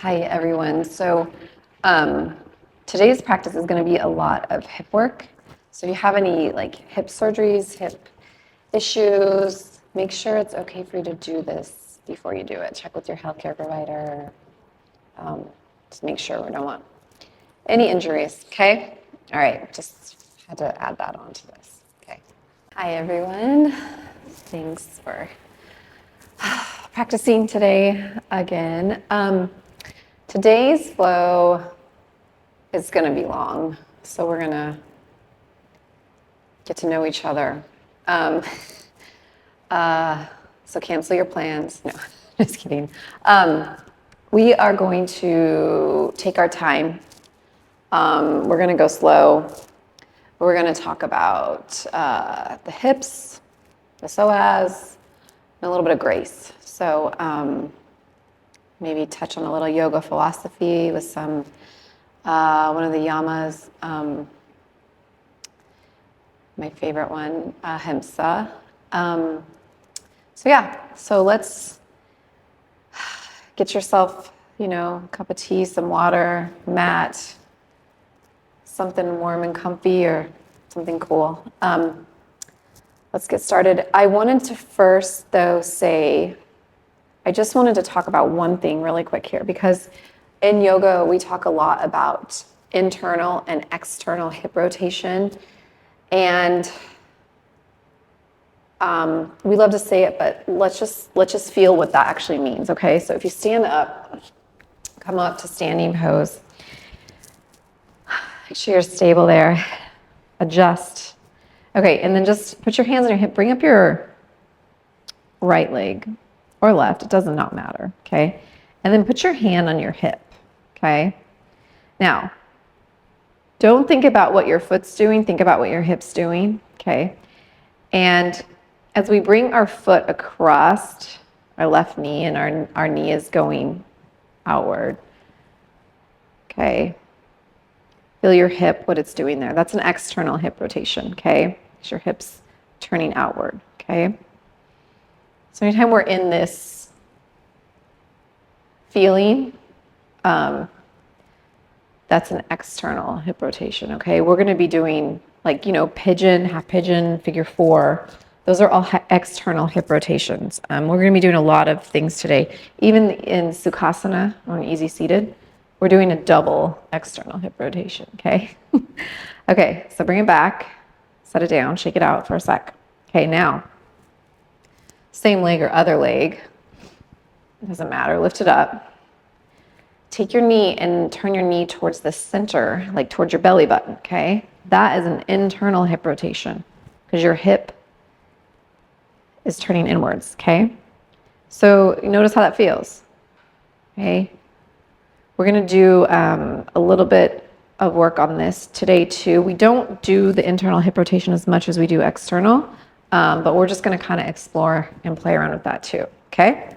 Hi, everyone. So today's practice is going to be a lot of hip work. So if you have any like hip surgeries, hip issues, make sure it's okay for you to do this before you do it. Check with your healthcare provider. Just make sure we don't want any injuries, okay? All right, just had to add that onto this, okay? Hi, everyone. Thanks for practicing today again. Today's flow is going to be long, so we're going to get to know each other. So cancel your plans. No, just kidding. We are going to take our time. We're going to go slow. We're going to talk about the hips, the psoas, and a little bit of grace. So maybe touch on a little yoga philosophy with some one of the yamas. My favorite one, Ahimsa. So let's get yourself, a cup of tea, some water, mat, something warm and comfy or something cool. Let's get started. I wanted to first, though, I just wanted to talk about one thing really quick here, because in yoga, we talk a lot about internal and external hip rotation. And we love to say it, but let's just feel what that actually means, okay? So if you stand up, come up to standing pose. Make sure you're stable there. Adjust. Okay, and then just put your hands on your hip. Bring up your right leg or left. It does not matter, okay? And then put your hand on your hip, okay? Now, don't think about what your foot's doing. Think about what your hip's doing, okay? And as we bring our foot across our left knee and our knee is going outward, okay? Feel your hip, what it's doing there. That's an external hip rotation, okay? It's your hips turning outward, okay? So anytime we're in this feeling, that's an external hip rotation, okay? We're going to be doing pigeon, half pigeon, figure four. Those are all external hip rotations. We're going to be doing a lot of things today. Even in Sukhasana, on easy seated, we're doing a double external hip rotation, okay? Okay, so bring it back, set it down, shake it out for a sec. Okay, now, same leg or other leg, it doesn't matter, lift it up. Take your knee and turn your knee towards the center, like towards your belly button, okay? That is an internal hip rotation because your hip is turning inwards, okay? So notice how that feels, okay? We're gonna do a little bit of work on this today too. We don't do the internal hip rotation as much as we do external, but we're just gonna kind of explore and play around with that too, okay?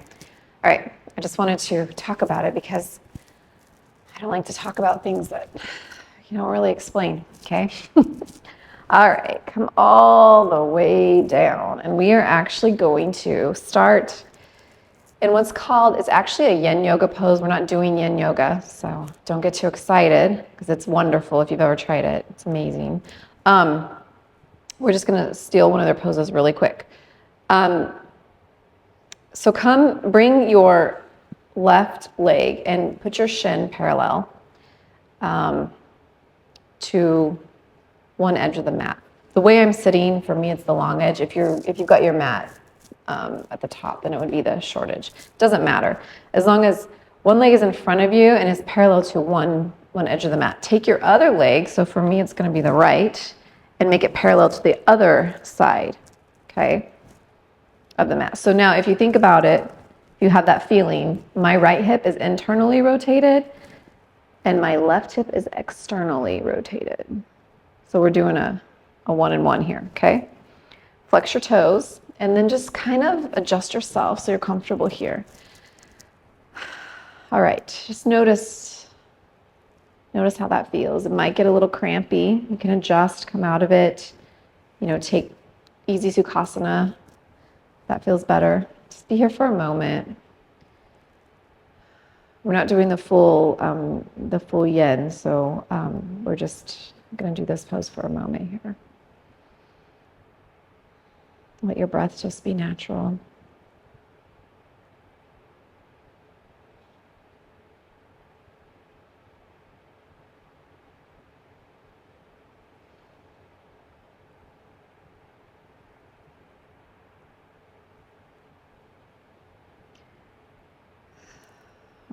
All right, I just wanted to talk about it because I don't like to talk about things that you don't really explain, okay? All right, come all the way down. And we are actually going to start in what's called, it's actually a yin yoga pose. We're not doing yin yoga, so don't get too excited because it's wonderful if you've ever tried it. It's amazing. We're just gonna steal one of their poses really quick. So bring your left leg and put your shin parallel to one edge of the mat. The way I'm sitting, for me, it's the long edge. If you've got your mat at the top, then it would be the short edge. Doesn't matter. As long as one leg is in front of you and is parallel to one edge of the mat. Take your other leg, so for me it's gonna be the right, and make it parallel to the other side, okay, of the mat. So now if you think about it, if you have that feeling, my right hip is internally rotated and my left hip is externally rotated. So we're doing a one and one here, okay? Flex your toes and then just kind of adjust yourself so you're comfortable here. All right, just notice how that feels. It might get a little crampy. You can adjust, come out of it, take easy Sukhasana. That feels better. Just be here for a moment. we're not doing the full yin, so we're just going to do this pose for a moment here. Let your breath just be natural.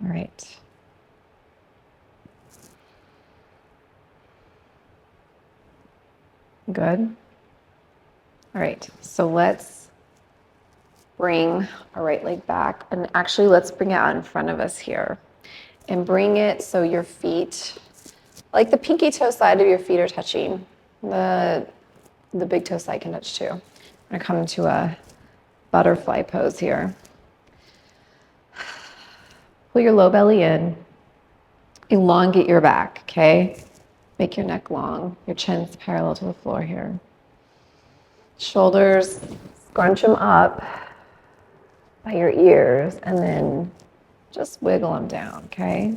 All right. Good. All right, so let's bring our right leg back, and actually let's bring it out in front of us here. And bring it so your feet, like the pinky toe side of your feet are touching. The big toe side can touch too. I'm gonna come into a butterfly pose here. Pull your low belly in. Elongate your back, okay? Make your neck long. Your chin's parallel to the floor here. Shoulders, scrunch them up by your ears, and then just wiggle them down, okay?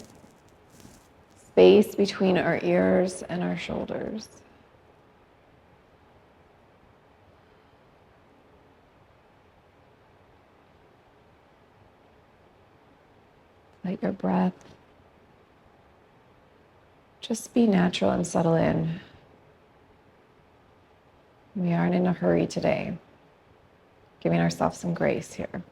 Space between our ears and our shoulders. Let your breath just be natural and settle in. We aren't in a hurry today. Giving ourselves some grace here.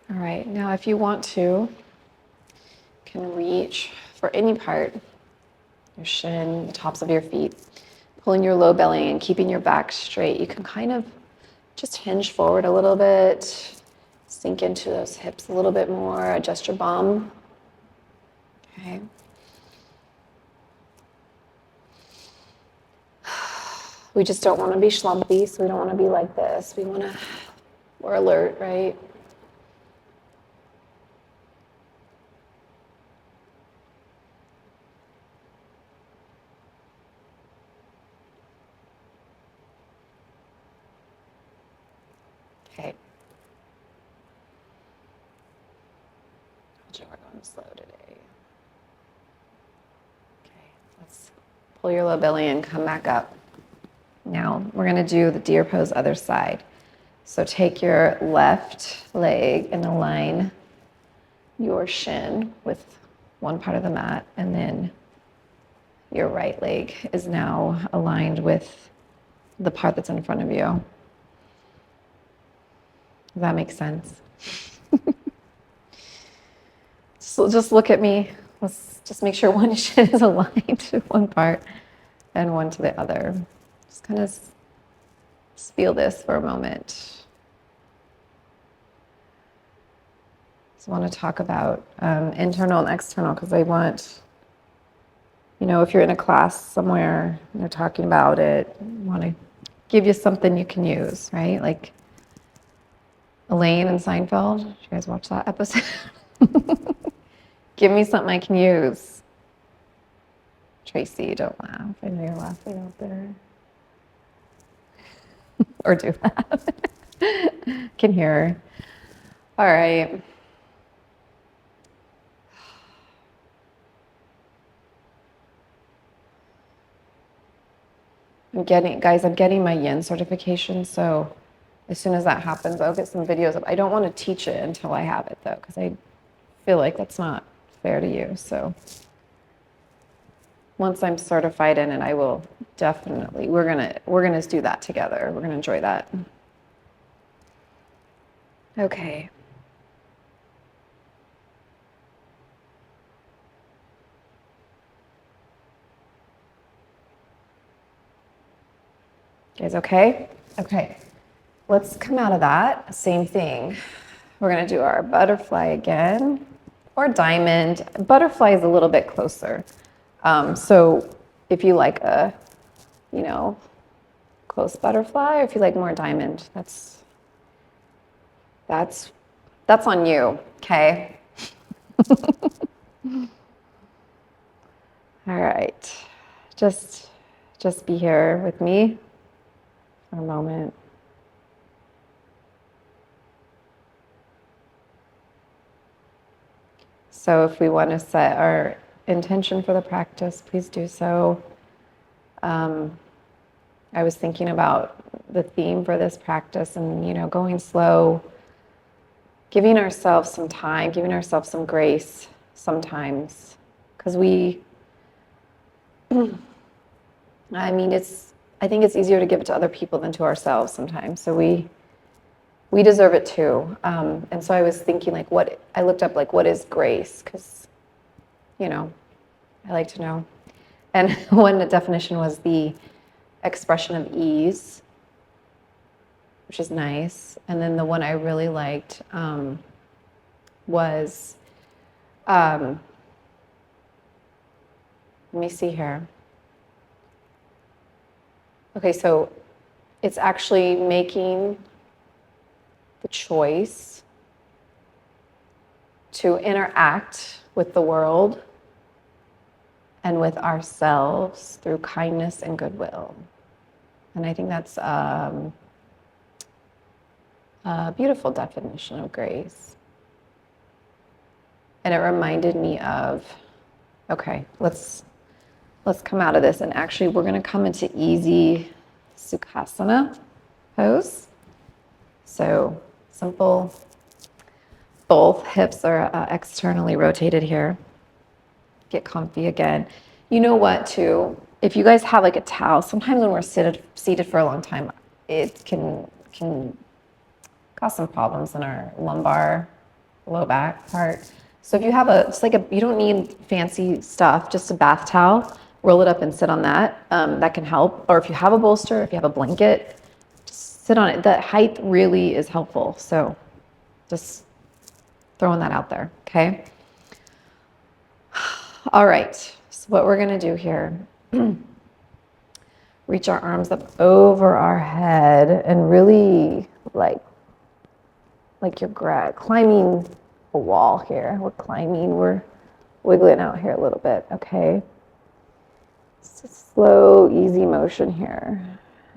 All right, now if you want to, you can reach for any part, your shin, the tops of your feet, pulling your low belly and keeping your back straight. You can kind of just hinge forward a little bit, sink into those hips a little bit more, adjust your bum. Okay. We just don't want to be schlumpy, so we don't want to be like this. We're alert, right? Okay. We're going slow today. Okay, let's pull your low belly and come back up. Now we're going to do the deer pose other side. So take your left leg and align your shin with one part of the mat, and then your right leg is now aligned with the part that's in front of you. Does that make sense? So just look at me. Let's just make sure one shin is aligned to one part and one to the other. Just kind of feel this for a moment. Just want to talk about internal and external, because I want, if you're in a class somewhere and they're talking about it, I want to give you something you can use, right? Like Elaine and Seinfeld. Did you guys watch that episode? Give me something I can use. Tracy, don't laugh. I know you're laughing out there. Or do laugh. Can hear her. All right. I'm getting my yin certification, so as soon as that happens, I'll get some videos up. I don't want to teach it until I have it, though, because I feel like that's not fair to you. So once I'm certified in it, I will definitely, we're gonna do that together. We're gonna enjoy that. Okay. Guys, okay? Okay. Let's come out of that. Same thing. We're gonna do our butterfly again, or diamond. Butterfly is a little bit closer. So if you like a, you know, close butterfly, or if you like more diamond, that's on you, okay? All right, just be here with me for a moment. So if we want to set our intention for the practice, please do so. I was thinking about the theme for this practice and, you know, going slow, giving ourselves some time, giving ourselves some grace sometimes. Because I think it's easier to give it to other people than to ourselves sometimes. So we deserve it too. And so I was thinking I looked up what is grace? Because, you know, I like to know. And one definition was the expression of ease, which is nice. And then the one I really liked was, let me see here. Okay, so it's actually making the choice to interact with the world and with ourselves through kindness and goodwill. And I think that's a beautiful definition of grace. And it reminded me of, okay, let's come out of this, and actually we're going to come into easy Sukhasana pose. So simple, both hips are externally rotated here. Get comfy again. You know what, too? If you guys have like a towel, sometimes when we're seated for a long time, it can cause some problems in our lumbar, low back part. So if you have you don't need fancy stuff, just a bath towel, roll it up and sit on that. That can help. Or if you have a bolster, if you have a blanket, just sit on it. The height really is helpful. So just throwing that out there, okay? All right, so what we're gonna do here, reach our arms up over our head and really like you're climbing a wall here. We're wiggling out here a little bit, okay? It's a slow, easy motion here.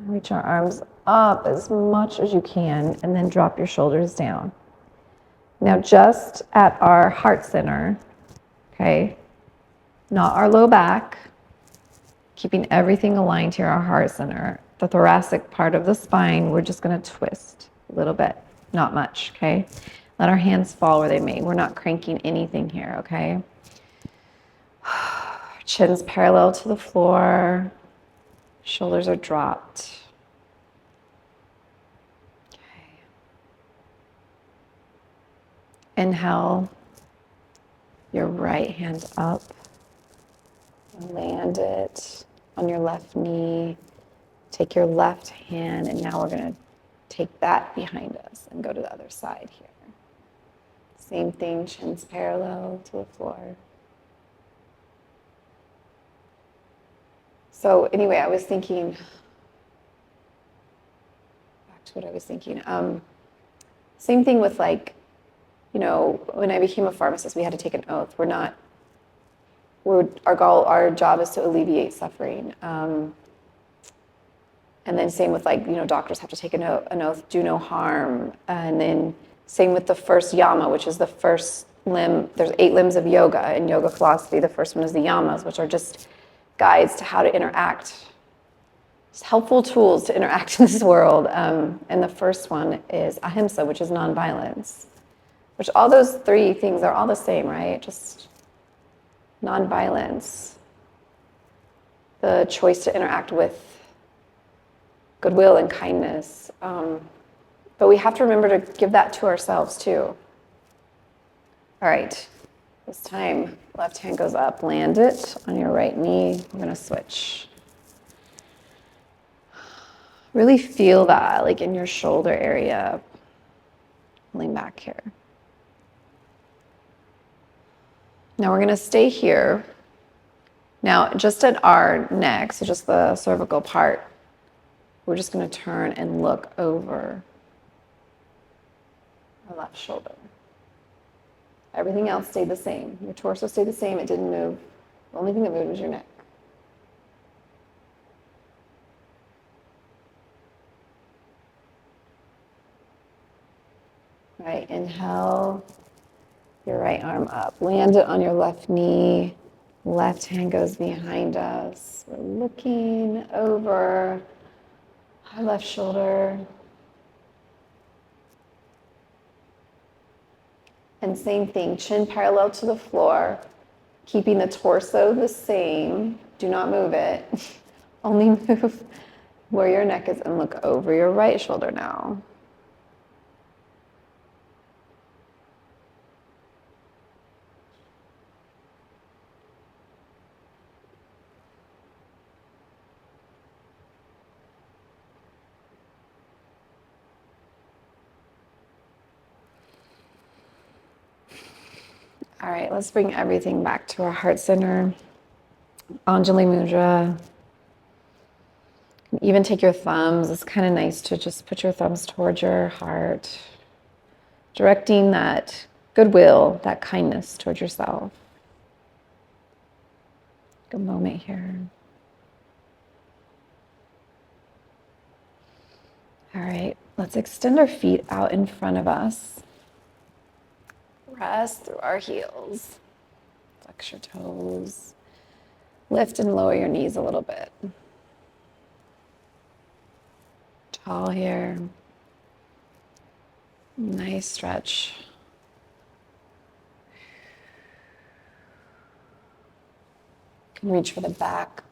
Reach our arms up as much as you can and then drop your shoulders down. Now just at our heart center, okay? Not our low back, keeping everything aligned here, our heart center. The thoracic part of the spine, we're just gonna twist a little bit, not much, okay? Let our hands fall where they may. We're not cranking anything here, okay? Chin's parallel to the floor, shoulders are dropped. Okay. Inhale, your right hand up. Land it on your left knee. Take your left hand, and now we're going to take that behind us and go to the other side here. Same thing, chin's parallel to the floor. So anyway, I was thinking, back to what I was thinking. Same thing with when I became a pharmacist, we had to take an oath. Our job is to alleviate suffering. And then same with doctors have to take an oath, do no harm. And then same with the first yama, which is the first limb. There's 8 limbs of yoga in yoga philosophy. The first one is the yamas, which are just guides to how to interact. Just helpful tools to interact in this world. And the first one is ahimsa, which is nonviolence. Which all those 3 things are all the same, right? Just nonviolence. The choice to interact with goodwill and kindness. But we have to remember to give that to ourselves too. All right, this time, left hand goes up, land it on your right knee. We're gonna switch. Really feel that, like in your shoulder area. Lean back here. Now we're gonna stay here Now, just at our neck, so just the cervical part, we're just going to turn and look over our left shoulder. Everything else stayed the same. Your torso stayed the same. It didn't move. The only thing that moved was your neck. Right, inhale your right arm up. Land it on your left knee. Left hand goes behind us. We're looking over our left shoulder. And same thing, chin parallel to the floor, keeping the torso the same. Do not move it. Only move where your neck is and look over your right shoulder now. All right, let's bring everything back to our heart center. Anjali Mudra. Even take your thumbs. It's kind of nice to just put your thumbs towards your heart, directing that goodwill, that kindness towards yourself. Good moment here. All right, let's extend our feet out in front of us. Press through our heels. Flex your toes. Lift and lower your knees a little bit. Tall here. Nice stretch. You can reach for the back,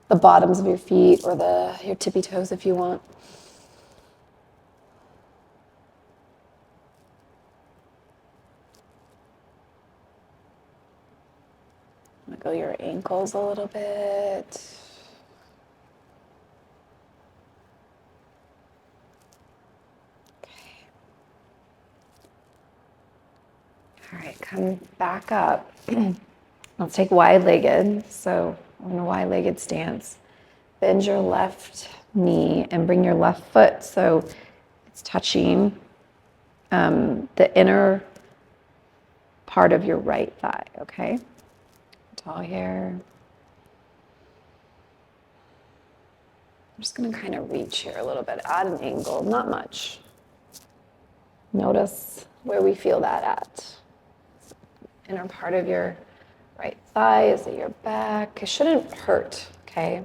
the bottoms of your feet, or your tippy toes if you want. Wiggle your ankles a little bit. Okay. All right, come back up. Let's take wide-legged. So we're in a wide-legged stance. Bend your left knee and bring your left foot so it's touching the inner part of your right thigh, okay? Tall here. I'm just going to kind of reach here a little bit, add an angle, not much. Notice where we feel that at. Inner part of your right thigh, is it your back? It shouldn't hurt, okay?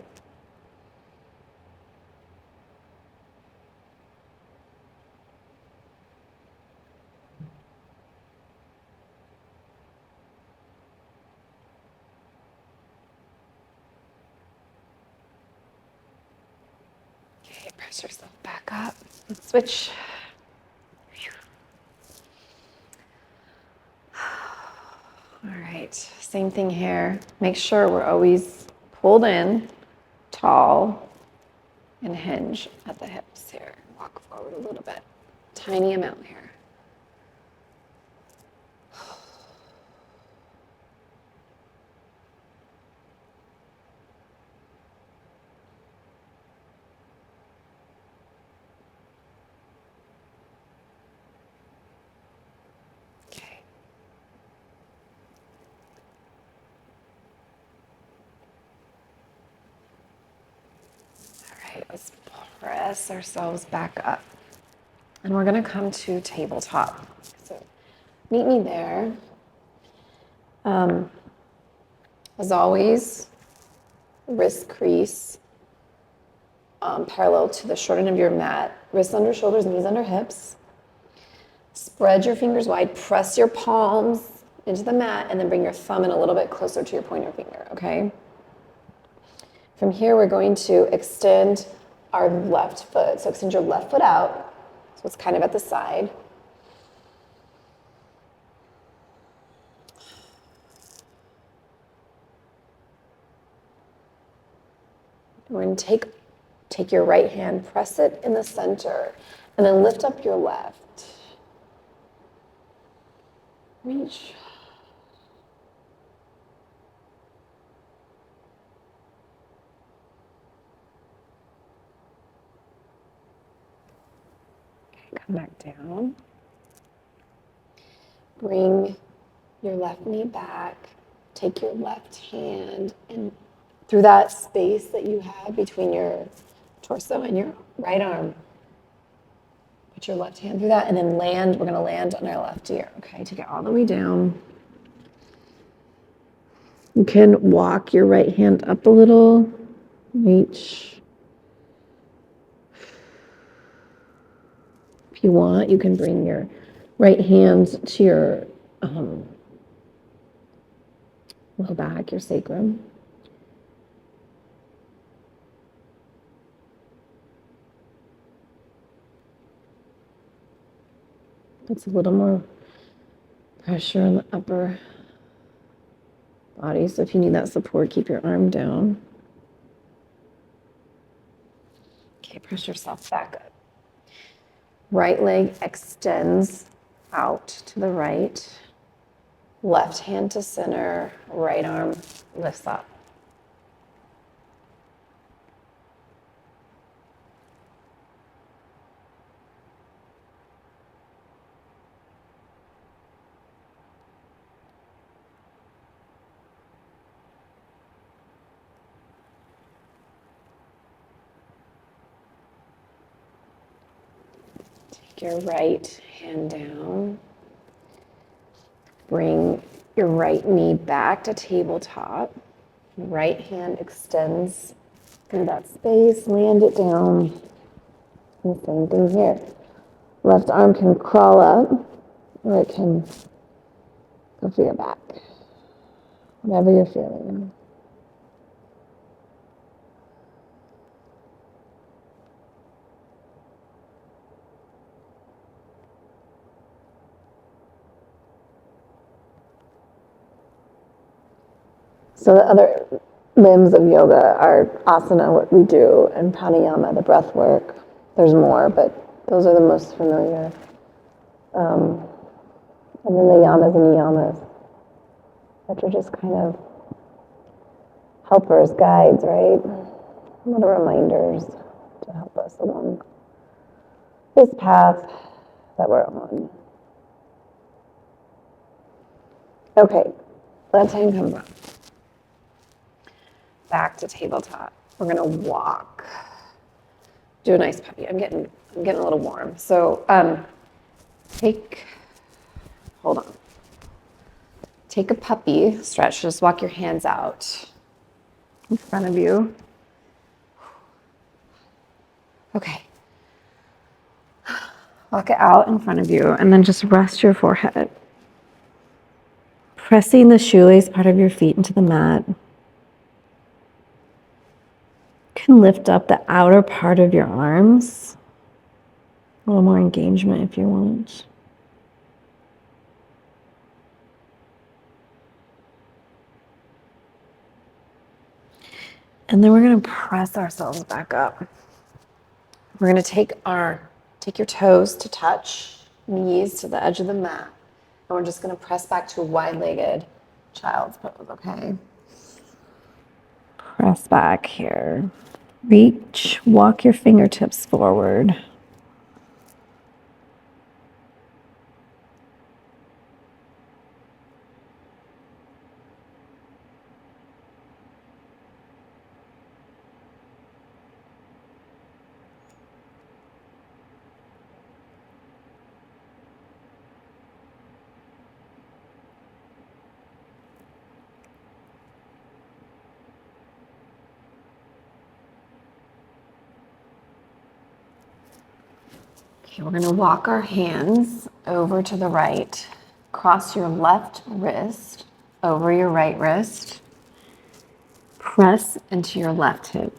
Okay, press yourself back up. Let's switch. All right, same thing here. Make sure we're always pulled in, tall, and hinge at the hips here. Walk forward a little bit. Tiny amount here. Okay. All right, let's press ourselves back up. And we're gonna come to tabletop. So meet me there. As always, wrist crease parallel to the short end of your mat. Wrists under shoulders, knees under hips. Spread your fingers wide, press your palms into the mat, and then bring your thumb in a little bit closer to your pointer finger, okay? From here, we're going to extend our left foot. So extend your left foot out, so it's kind of at the side. We're going to take your right hand, press it in the center, and then lift up your left. Reach. Come back down. Bring your left knee back. Take your left hand and through that space that you have between your torso and your right arm, put your left hand through that and then land. We're going to land on our left ear. Okay, take it all the way down. You can walk your right hand up a little. Reach. If you want, you can bring your right hand to your low back, your sacrum. It's a little more pressure on the upper body. So if you need that support, keep your arm down. Okay, press yourself back up. Right leg extends out to the right. Left hand to center. Right arm lifts up. Take your right hand down. Bring your right knee back to tabletop. Right hand extends through that space. Land it down. And same thing here. Left arm can crawl up, or it can go for your back. Whatever you're feeling. So the other limbs of yoga are asana, what we do, and pranayama, the breath work. There's more, but those are the most familiar. And then the yamas and niyamas, which are just kind of helpers, guides, right? Little reminders to help us along this path that we're on. Okay, left hand comes up. Back to tabletop. We're gonna walk. Do a nice puppy. I'm getting a little warm. So hold on. Take a puppy stretch. Just walk your hands out in front of you. Okay. Walk it out in front of you and then just rest your forehead. Pressing the shoelace part of your feet into the mat. You can lift up the outer part of your arms. A little more engagement if you want. And then we're going to press ourselves back up. We're going to take your toes to touch, knees to the edge of the mat. And we're just going to press back to a wide-legged child's pose, okay? Press back here. Reach, walk your fingertips forward. Okay, we're going to walk our hands over to the right. Cross your left wrist over your right wrist. Press into your left hip.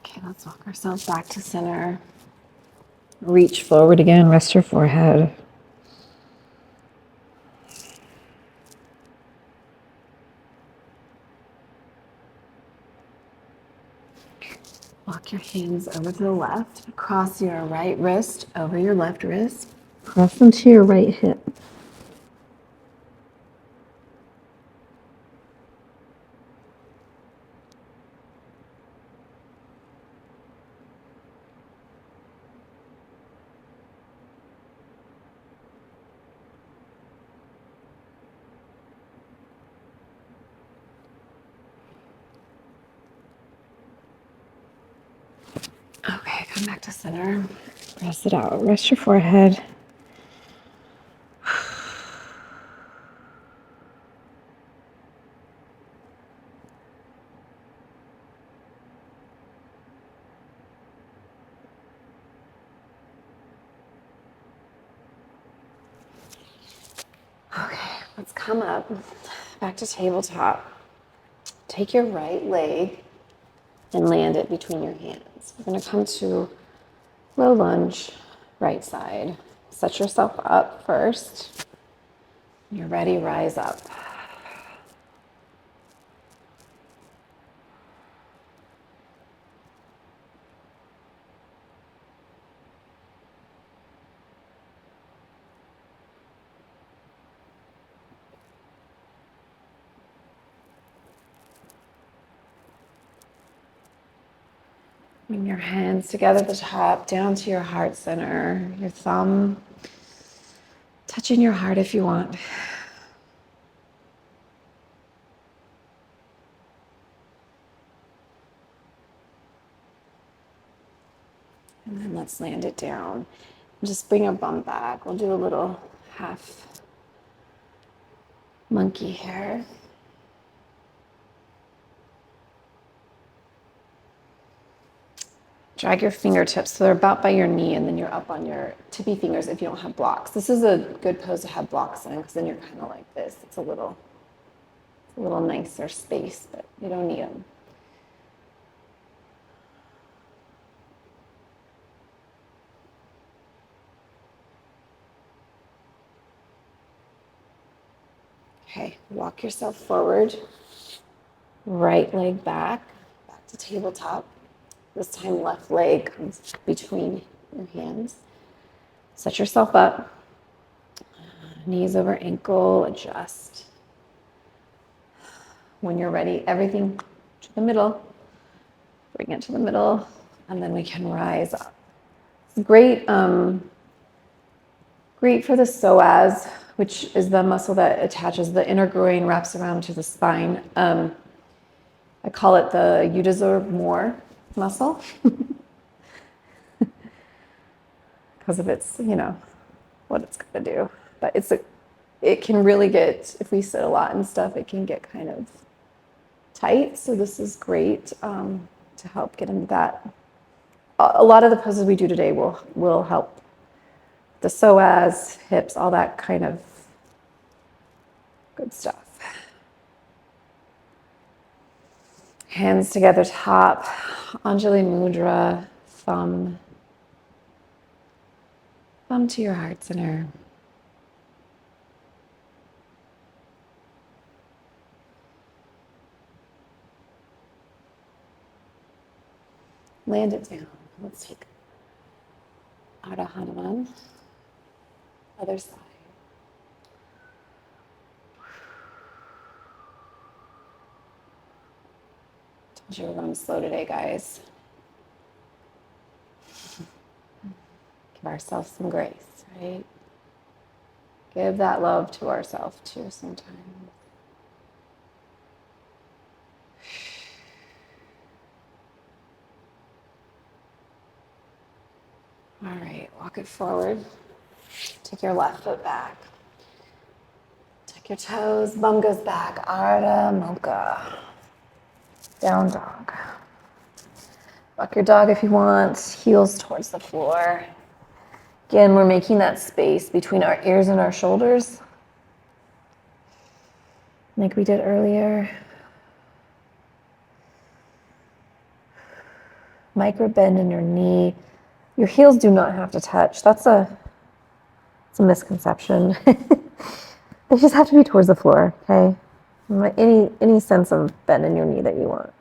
Okay, let's walk ourselves back to center. Reach forward again, rest your forehead. Walk your hands over to the left, cross your right wrist over your left wrist, cross them to your right hip. Okay, come back to center. Press it out. Rest your forehead. Okay, let's come up. Back to tabletop. Take your right leg and land it between your hands. We're going to come to low lunge, right side. Set yourself up first. When you're ready, rise up. Bring your hands together at the top, down to your heart center. Your thumb touching your heart if you want. And then let's land it down. Just bring your bum back. We'll do a little half monkey here. Drag your fingertips so they're about by your knee, and then you're up on your tippy fingers if you don't have blocks. This is a good pose to have blocks in because then you're kind of like this. It's a little nicer space, but you don't need them. Okay, walk yourself forward. Right leg back to tabletop. This time left leg comes between your hands. Set yourself up. Knees over ankle, adjust. When you're ready, everything to the middle. Bring it to the middle, and then we can rise up. It's great, great for the psoas, which is the muscle that attaches the inner groin, wraps around to the spine. I call it the you deserve more muscle because of its, what it's going to do. But it can really get, if we sit a lot and stuff, it can get kind of tight. So this is great to help get into that. A lot of the poses we do today will help the psoas, hips, all that kind of good stuff. Hands together top, Anjali Mudra, thumb to your heart center. Land it down. Let's take Adho Hanuman, other side. Told you we're going slow today, guys. Give ourselves some grace, right? Give that love to ourselves too sometimes. All right, walk it forward. Take your left foot back. Tuck your toes, bum goes back. Adho Mukha. Down dog. Walk your dog if you want, heels towards the floor. Again, we're making that space between our ears and our shoulders, like we did earlier. Micro bend in your knee. Your heels do not have to touch. It's a misconception. They just have to be towards the floor, okay? Any sense of bend in your knee that you want.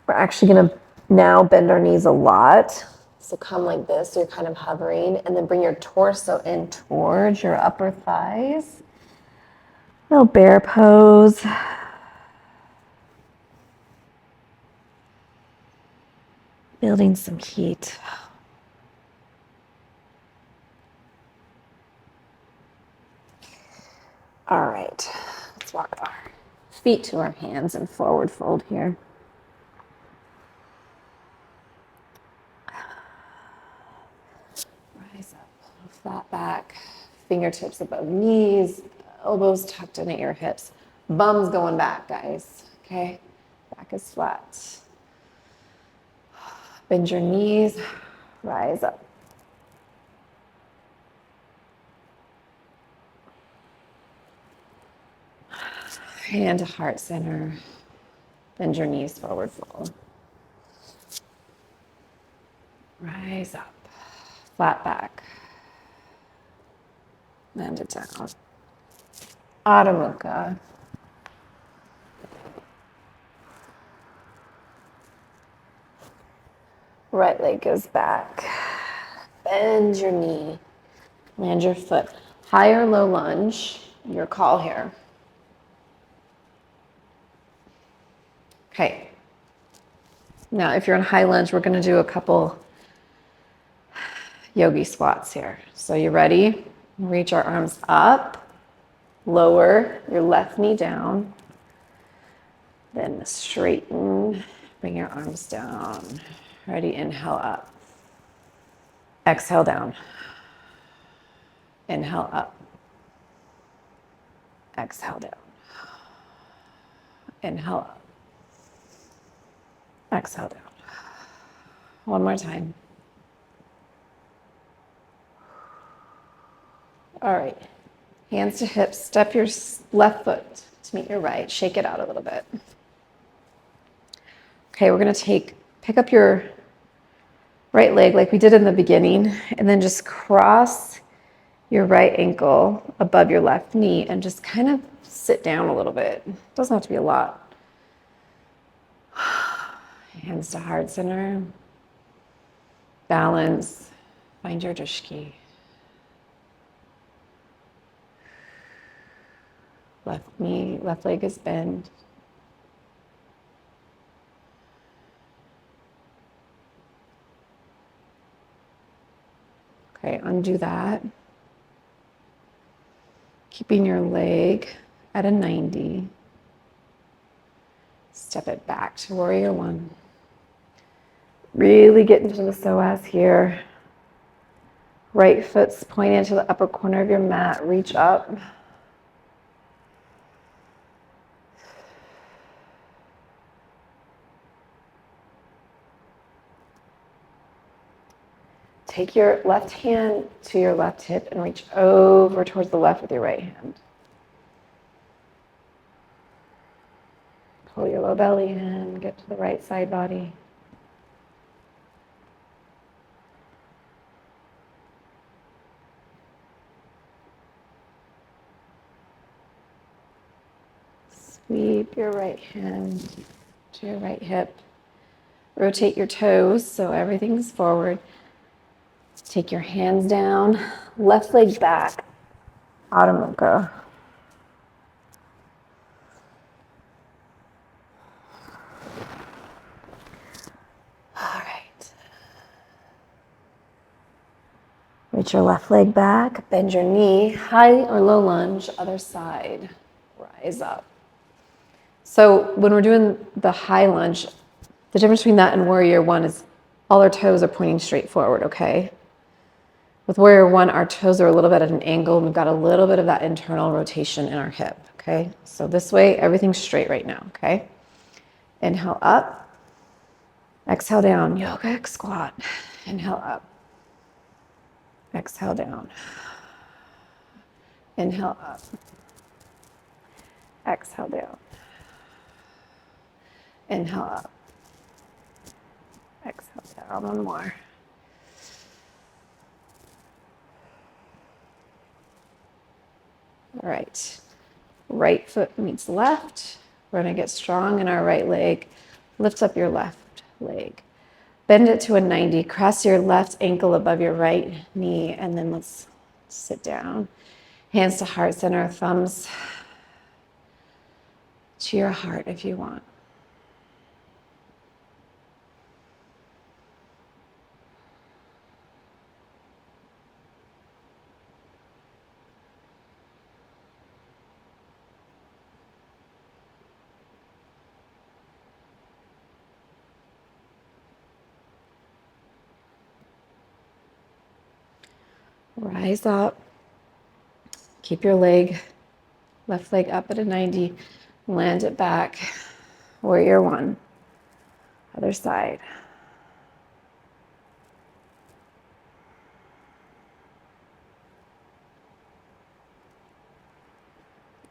We're actually going to now bend our knees a lot. So come like this, so you're kind of hovering, and then bring your torso in towards your upper thighs. Little bear pose. Building some heat. All right, let's walk our feet to our hands and forward fold here. Rise up, flat back, fingertips above knees, elbows tucked in at your hips. Bum's going back, guys, okay? Back is flat. Bend your knees, rise up. Hand to heart center. Bend your knees, forward fold. Rise up. Flat back. Land it down. Adho Mukha. Right leg goes back. Bend your knee. Land your foot. High or low lunge. Your call here. Okay. Now, if you're in high lunge, we're going to do a couple yogi squats here. So you ready? Reach our arms up. Lower your left knee down. Then straighten. Bring your arms down. Ready? Inhale up. Exhale down. Inhale up. Exhale down. Inhale up. Exhale down. One more time. All right. Hands to hips. Step your left foot to meet your right. Shake it out a little bit. Okay, we're going to pick up your right leg like we did in the beginning, and then just cross your right ankle above your left knee and just kind of sit down a little bit. Doesn't have to be a lot. Hands to heart center. Balance. Find your drishti. Left leg is bent. Okay, undo that. Keeping your leg at a 90. Step it back to warrior one. Really get into the psoas here. Right foot's pointing to the upper corner of your mat. Reach up. Take your left hand to your left hip and reach over towards the left with your right hand. Pull your low belly in, get to the right side body. Sweep your right hand to your right hip. Rotate your toes so everything's forward. Take your hands down, left leg back, Adho Mukha. All right. Reach your left leg back, bend your knee, high or low lunge, other side, rise up. So when we're doing the high lunge, the difference between that and warrior one is all our toes are pointing straight forward, okay? With warrior one, our toes are a little bit at an angle, and we've got a little bit of that internal rotation in our hip, okay? So this way, everything's straight right now, okay? Inhale up. Exhale down, yogic squat. Inhale up. Exhale down. Inhale up. Exhale down. Inhale up. Exhale down. One more. All right. Right foot meets left. We're going to get strong in our right leg. Lift up your left leg. Bend it to a 90. Cross your left ankle above your right knee, and then let's sit down. Hands to heart center, thumbs to your heart if you want. Rise up. Keep your left leg up at a 90. Land it back. Warrior one. Other side.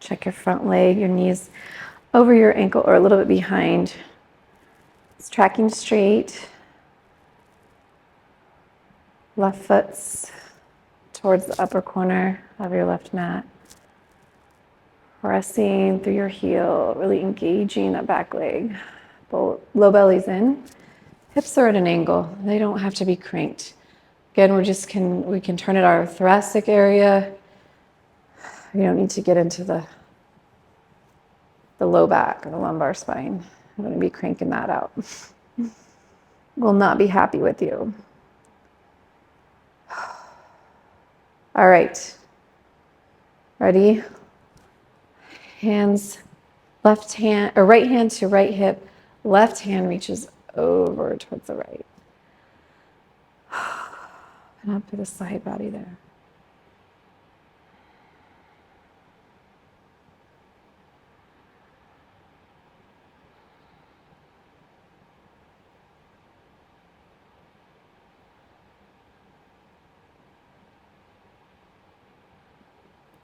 Check your front leg, your knees over your ankle or a little bit behind. It's tracking straight. Left foot's towards the upper corner of your left mat. Pressing through your heel, really engaging that back leg. Low belly's in. Hips are at an angle. They don't have to be cranked. Again, we can turn at our thoracic area. We don't need to get into the low back or the lumbar spine. I'm going to be cranking that out. Will not be happy with you. All right. Ready? Hands, left hand, or right hand to right hip. Left hand reaches over towards the right. And up to the side body there.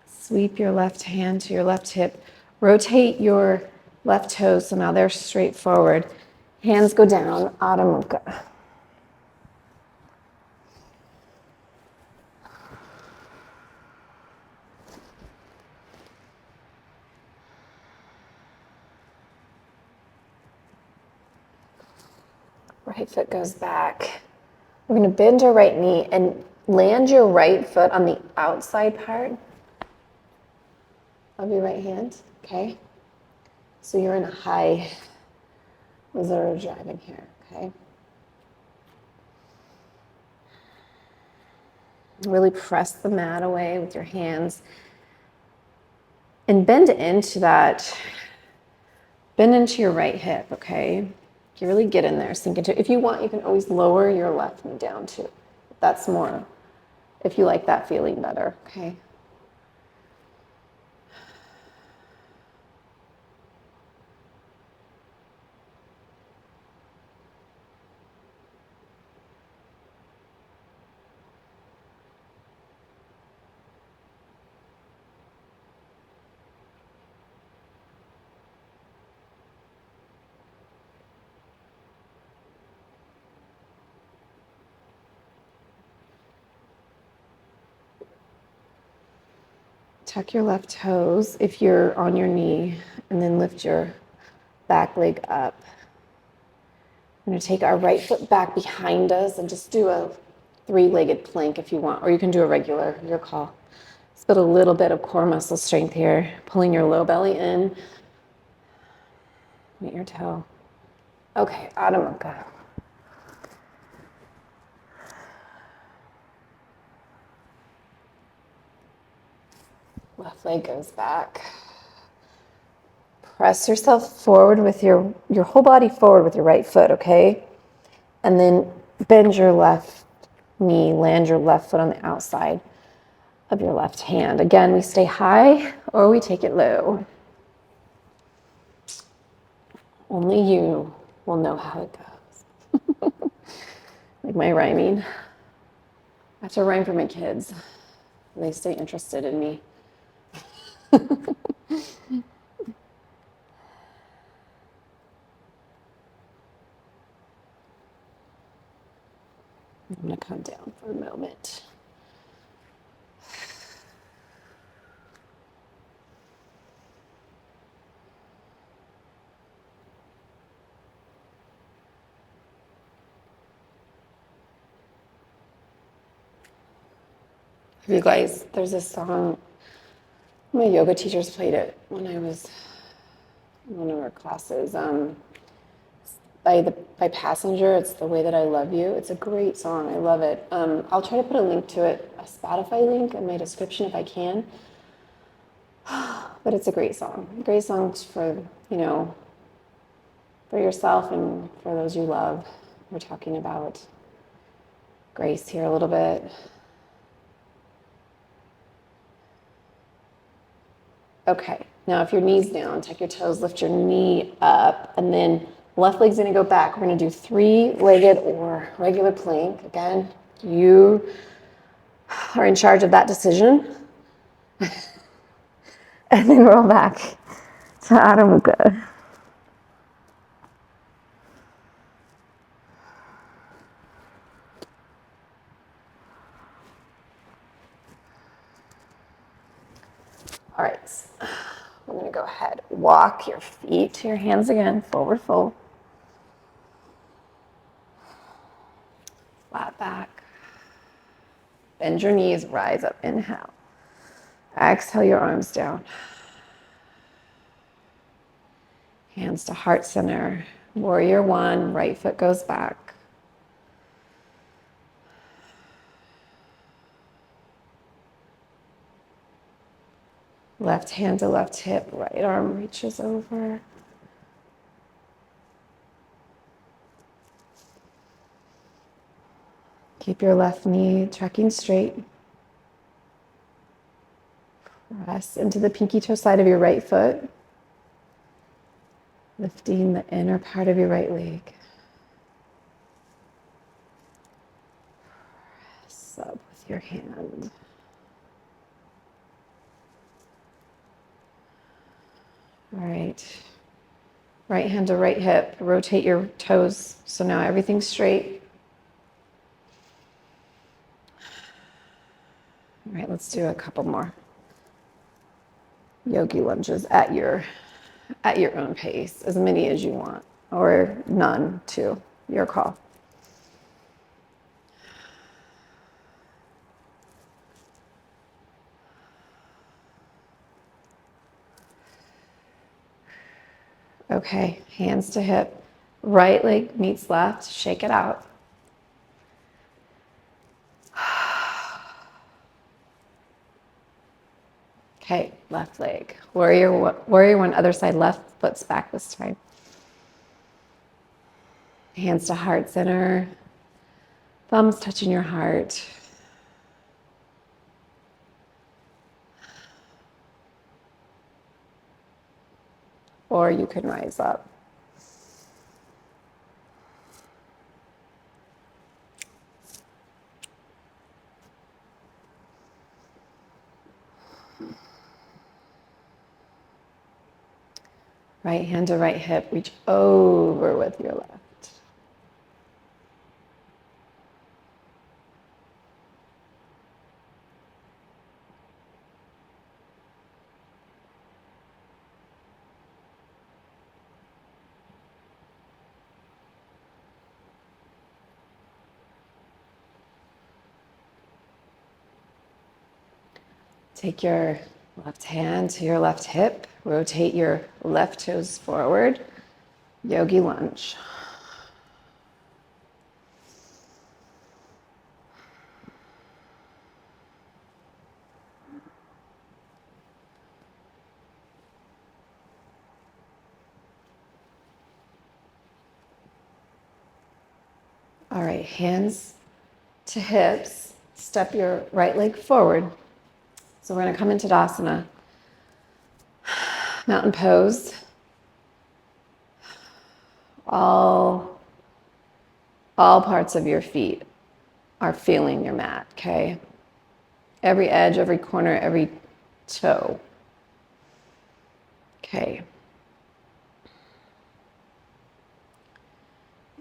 Sweep your left hand to your left hip. Rotate your left toes so now they're straight forward. Hands go down, Adho Mukha. Right foot goes back. We're going to bend our right knee and land your right foot on the outside part of your right hand, okay? So you're in a high reserve driving here, okay? Really press the mat away with your hands and bend into your right hip, okay? You really get in there, sink into it. If you want, you can always lower your left knee down too. That's more, if you like that feeling better, okay? Tuck your left toes if you're on your knee, and then lift your back leg up. We're going to take our right foot back behind us and just do a three-legged plank if you want, or you can do a regular, your call. Let's build a little bit of core muscle strength here, pulling your low belly in. Meet your toe. Okay, Adho Mukha. Left leg goes back. Press yourself forward with your whole body forward with your right foot, okay? And then bend your left knee, land your left foot on the outside of your left hand. Again, we stay high or we take it low. Only you will know how it goes. Like my rhyming. I have to rhyme for my kids. They stay interested in me. I'm going to come down for a moment. You guys, there's this song, my yoga teachers played it when I was in one of our classes. By Passenger, it's The Way That I Love You. It's a great song. I love it. I'll try to put a link to it, a Spotify link in my description if I can. But it's a great song. Great song for, for yourself and for those you love. We're talking about grace here a little bit. Okay, now if your knee's down, tuck your toes, lift your knee up, and then left leg's gonna go back. We're gonna do three-legged or regular plank. Again, you are in charge of that decision. And then roll back to Adho Mukha. All right, we're gonna go ahead. Walk your feet to your hands again, forward fold. Flat back. Bend your knees, rise up, inhale. Exhale your arms down. Hands to heart center. Warrior one, right foot goes back. Left hand to left hip, right arm reaches over. Keep your left knee tracking straight. Press into the pinky toe side of your right foot, lifting the inner part of your right leg. Press up with your hand. All right. Right hand to right hip. Rotate your toes so now everything's straight. All right, let's do a couple more yogi lunges at your own pace, as many as you want, or none too, your call. Okay, hands to hip, right leg meets left, shake it out. Okay, left leg. Warrior one, other side, left foot's back this time. Hands to heart center. Thumbs touching your heart. Or you can rise up. Right hand to right hip, reach over with your left. Take your left hand to your left hip, rotate your left toes forward, yogi lunge. All right, hands to hips, step your right leg forward. So we're gonna come into Tadasana, mountain pose. All parts of your feet are feeling your mat, okay? Every edge, every corner, every toe. Okay.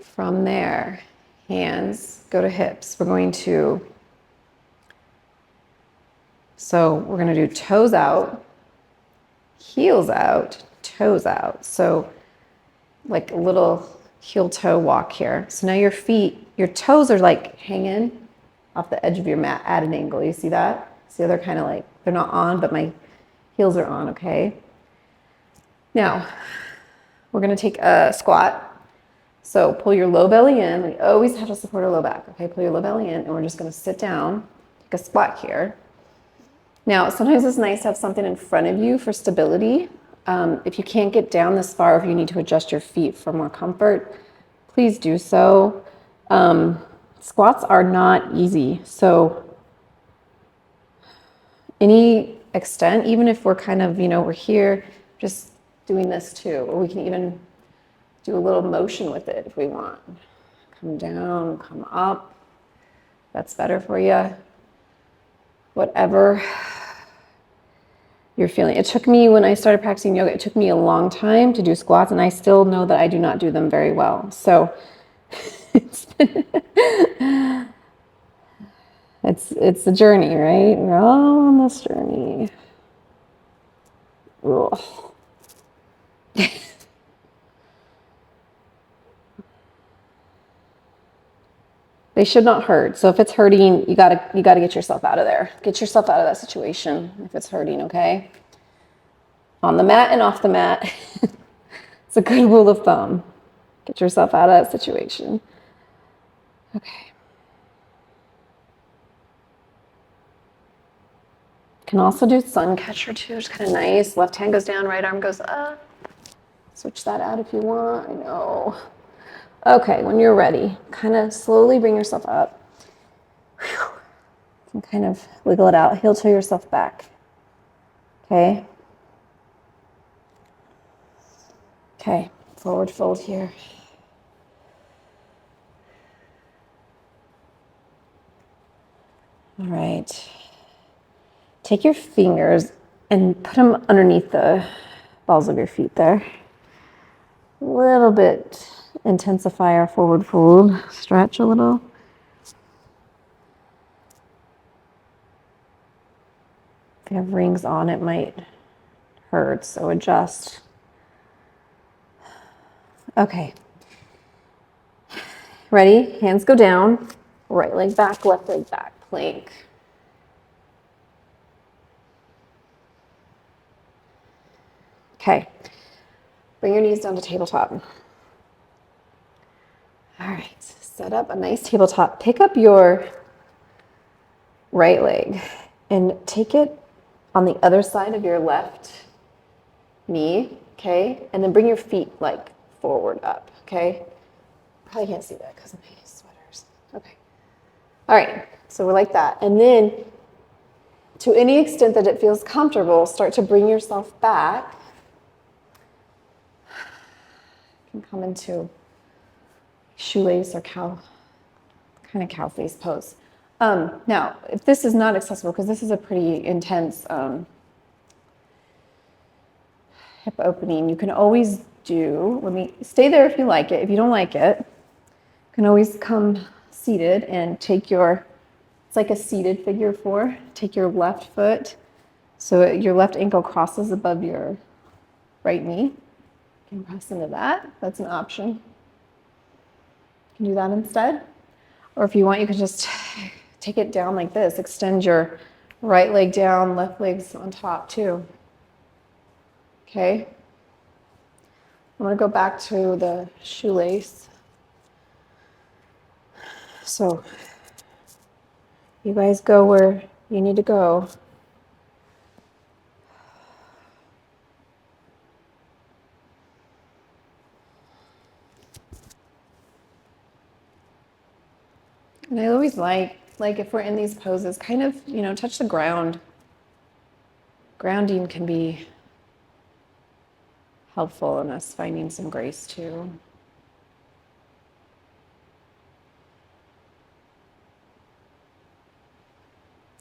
From there, hands go to hips. We're going to do toes out, heels out, toes out. So like a little heel toe walk here. So now your feet, your toes are like hanging off the edge of your mat at an angle. You see that? See how they're kind of like, they're not on, but my heels are on, okay? Now, we're gonna take a squat. So pull your low belly in. We always have to support our low back, okay? Pull your low belly in, and we're just gonna sit down, take a squat here. Now, sometimes it's nice to have something in front of you for stability. If you can't get down this far, if you need to adjust your feet for more comfort, please do so. Squats are not easy. So any extent, even if we're kind of, we're here just doing this too, or we can even do a little motion with it if we want. Come down, come up. That's better for you. Whatever you're feeling. It took me, when I started practicing yoga, it took me a long time to do squats, and I still know that I do not do them very well. So it's a journey, right? We're all on this journey. They should not hurt. So if it's hurting, you gotta get yourself out of there. Get yourself out of that situation if it's hurting, okay? On the mat and off the mat. It's a good rule of thumb. Get yourself out of that situation. Okay. Can also do sun catcher too. It's kind of nice. Left hand goes down, right arm goes up. Switch that out if you want. I know. Okay, when you're ready, kind of slowly bring yourself up. Whew. You can kind of wiggle it out. Heel toe yourself back. Okay. Okay, forward fold here. All right. Take your fingers and put them underneath the balls of your feet there. A little bit, intensify our forward fold. Stretch a little. If you have rings on, it might hurt, so adjust. Okay. Ready? Hands go down. Right leg back, left leg back. Plank. Okay. Bring your knees down to tabletop. All right. Set up a nice tabletop. Pick up your right leg and take it on the other side of your left knee, okay? And then bring your feet like forward up, okay? Probably can't see that because of my sweaters. Okay. All right, so we're like that. And then to any extent that it feels comfortable, start to bring yourself back. You can come into shoelace or cow face pose. Now, if this is not accessible, because this is a pretty intense hip opening, you can always stay there if you like it. If you don't like it, you can always come seated and take it's like a seated figure 4. Take your left foot, so your left ankle crosses above your right knee. You can press into that. That's an option. You can do that instead. Or if you want, you can just take it down like this. Extend your right leg down, left leg's on top too. Okay. I'm going to go back to the shoelace. So you guys go where you need to go. And I always like if we're in these poses, kind of, touch the ground. Grounding can be helpful in us finding some grace too.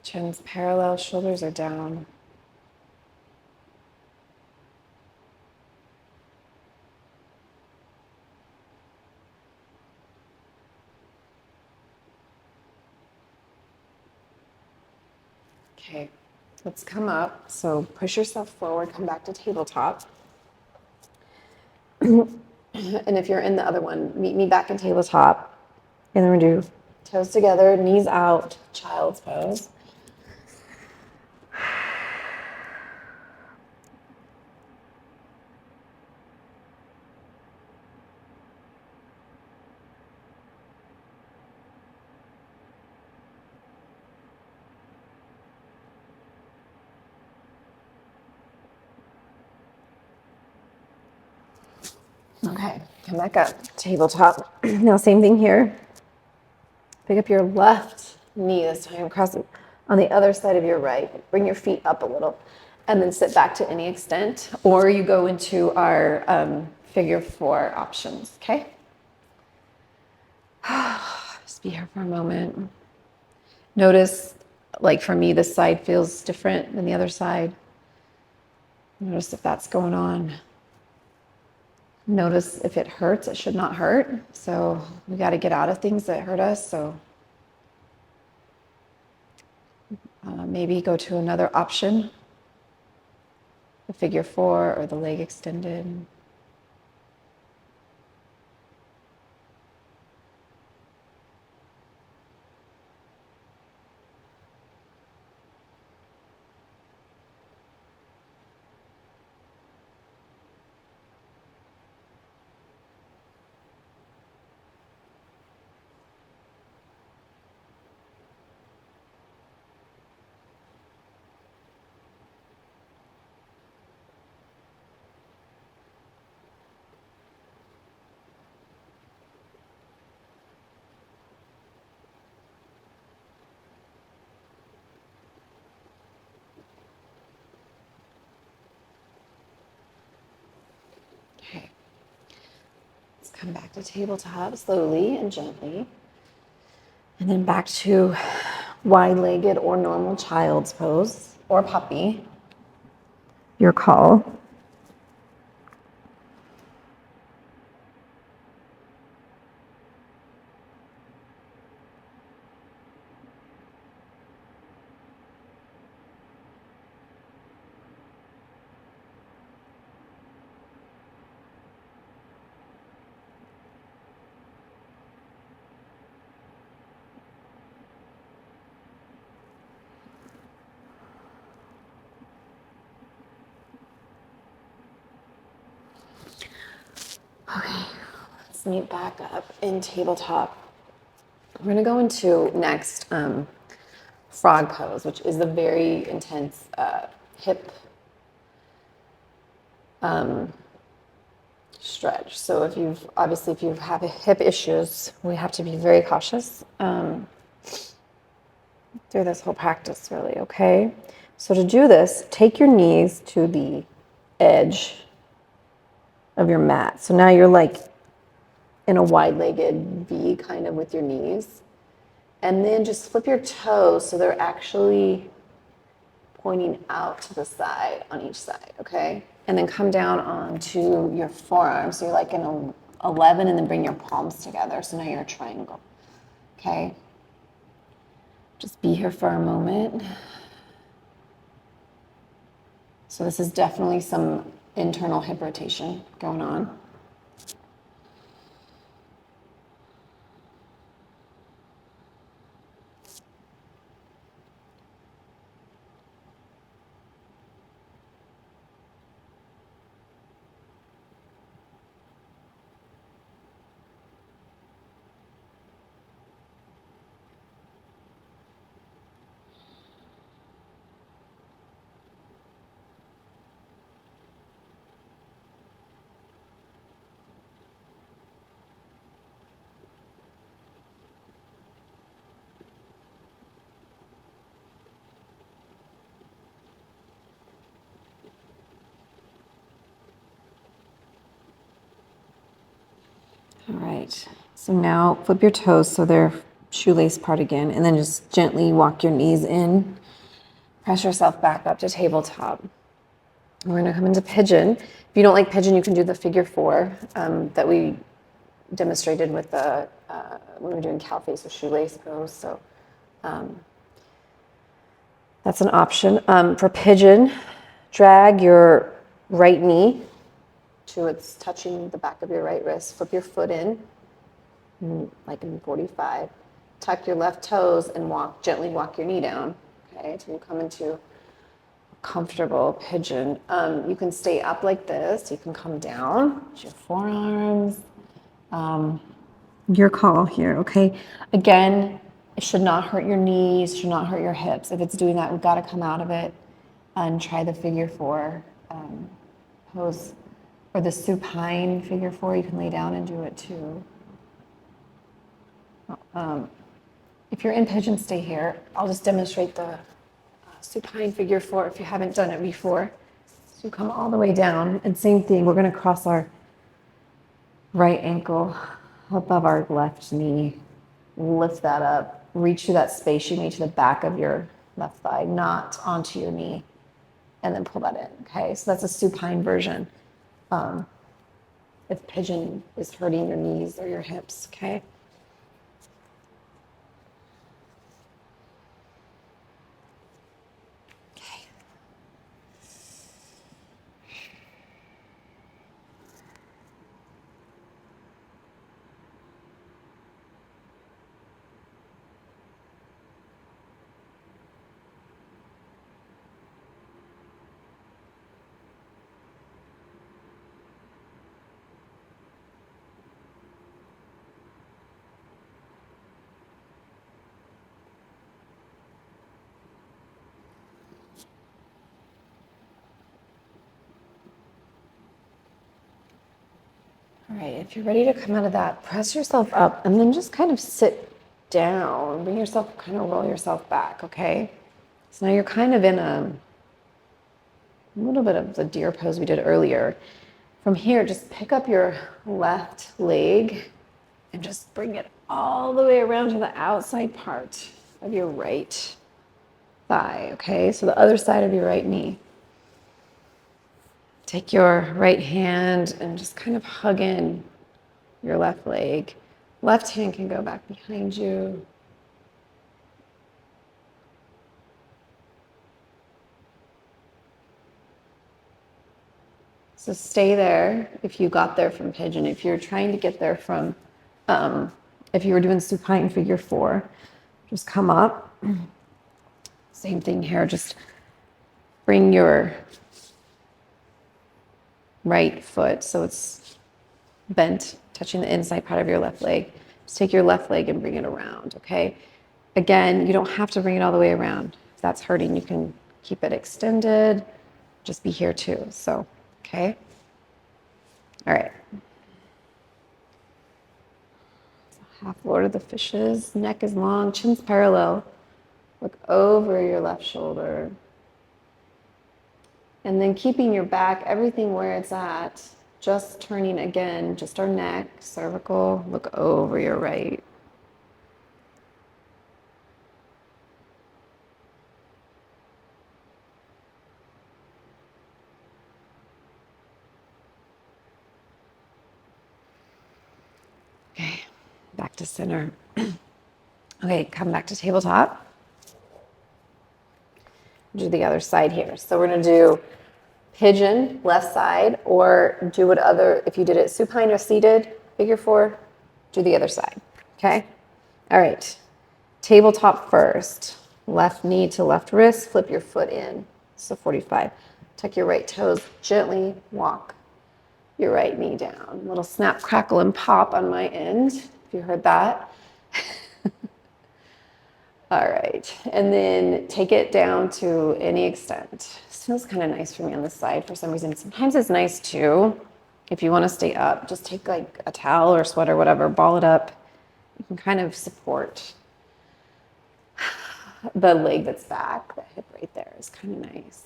Chin's parallel, shoulders are down. Okay, let's come up. So push yourself forward, come back to tabletop. And if you're in the other one, meet me back in tabletop. And then we're going to do Toes together, knees out, child's pose. Okay, come back up, tabletop. Now same thing here. Pick up your left knee this time, cross it on the other side of your right. Bring your feet up a little and then sit back to any extent, or you go into our figure 4 options, okay? Just be here for a moment. Notice, like for me, this side feels different than the other side. Notice if that's going on. Notice if it hurts. It should not hurt. So we got to get out of things that hurt us. So maybe go to another option, the figure 4 or the leg extended. Okay. Let's come back to tabletop slowly and gently. And then back to wide-legged or normal child's pose or puppy. Your call. Okay, let's meet back up in tabletop. We're gonna go into next frog pose, which is a very intense hip stretch. So if you have hip issues, we have to be very cautious through this whole practice, really, okay? So to do this, take your knees to the edge of your mat. So now you're like in a wide-legged V kind of with your knees. And then just flip your toes so they're actually pointing out to the side on each side, okay? And then come down onto your forearms. So you're like in a 11 and then bring your palms together. So now you're a triangle, okay? Just be here for a moment. So this is definitely some internal hip rotation going on. All right, so now flip your toes so they're shoelace part again, and then just gently walk your knees in. Press yourself back up to tabletop. We're gonna come into pigeon. If you don't like pigeon, you can do the figure 4 that we demonstrated with the when we were doing cow face with shoelace pose. So that's an option. For pigeon, drag your right knee to it's touching the back of your right wrist. Flip your foot in, like in 45. tuck your left toes and gently walk your knee down, okay, until you come into a comfortable pigeon. You can stay up like this. You can come down with your forearms. Your call here, okay? Again, it should not hurt your knees, should not hurt your hips. If it's doing that, we've got to come out of it and try the figure four pose, or the supine figure four. You can lay down and do it too. If you're in pigeon, stay here. I'll just demonstrate the supine figure four if you haven't done it before. So come all the way down, and same thing, we're going to cross our right ankle above our left knee. Lift that up, reach through that space you made to the back of your left thigh, not onto your knee, and then pull that in, okay? So that's a supine version. If pigeon is hurting your knees or your hips, okay? All right, if you're ready to come out of that, press yourself up and then just kind of sit down. Bring yourself, kind of roll yourself back, okay? So now you're kind of in a little bit of the deer pose we did earlier. From here, just pick up your left leg and just bring it all the way around to the outside part of your right thigh, okay? So the other side of your right knee. Take your right hand and just kind of hug in your left leg. Left hand can go back behind you. So stay there if you got there from pigeon. If you're trying to get there from, if you were doing supine figure four, just come up. Same thing here, just bring your right foot so it's bent, touching the inside part of your left leg. Just take your left leg and bring it around, okay? Again, you don't have to bring it all the way around. If that's hurting, you can keep it extended. Just be here too, so, okay? All right. So half Lord of the Fishes, neck is long, chin's parallel. Look over your left shoulder. And then keeping your back, everything where it's at, just turning again, just our neck, cervical, look over your right. Okay, back to center. Okay, come back to tabletop. Do the other side here. So we're gonna do pigeon, left side, or do what other, if you did it supine or seated, figure four, do the other side, okay? All right, tabletop first. Left knee to left wrist, flip your foot in, so 45. Tuck your right toes, gently walk your right knee down. Little snap, crackle, and pop on my end, if you heard that. All right, and then take it down to any extent. This feels kind of nice for me on this side for some reason. Sometimes it's nice too. If you want to stay up, just take like a towel or sweater, whatever, ball it up. You can kind of support the leg that's back. The hip right there is kind of nice.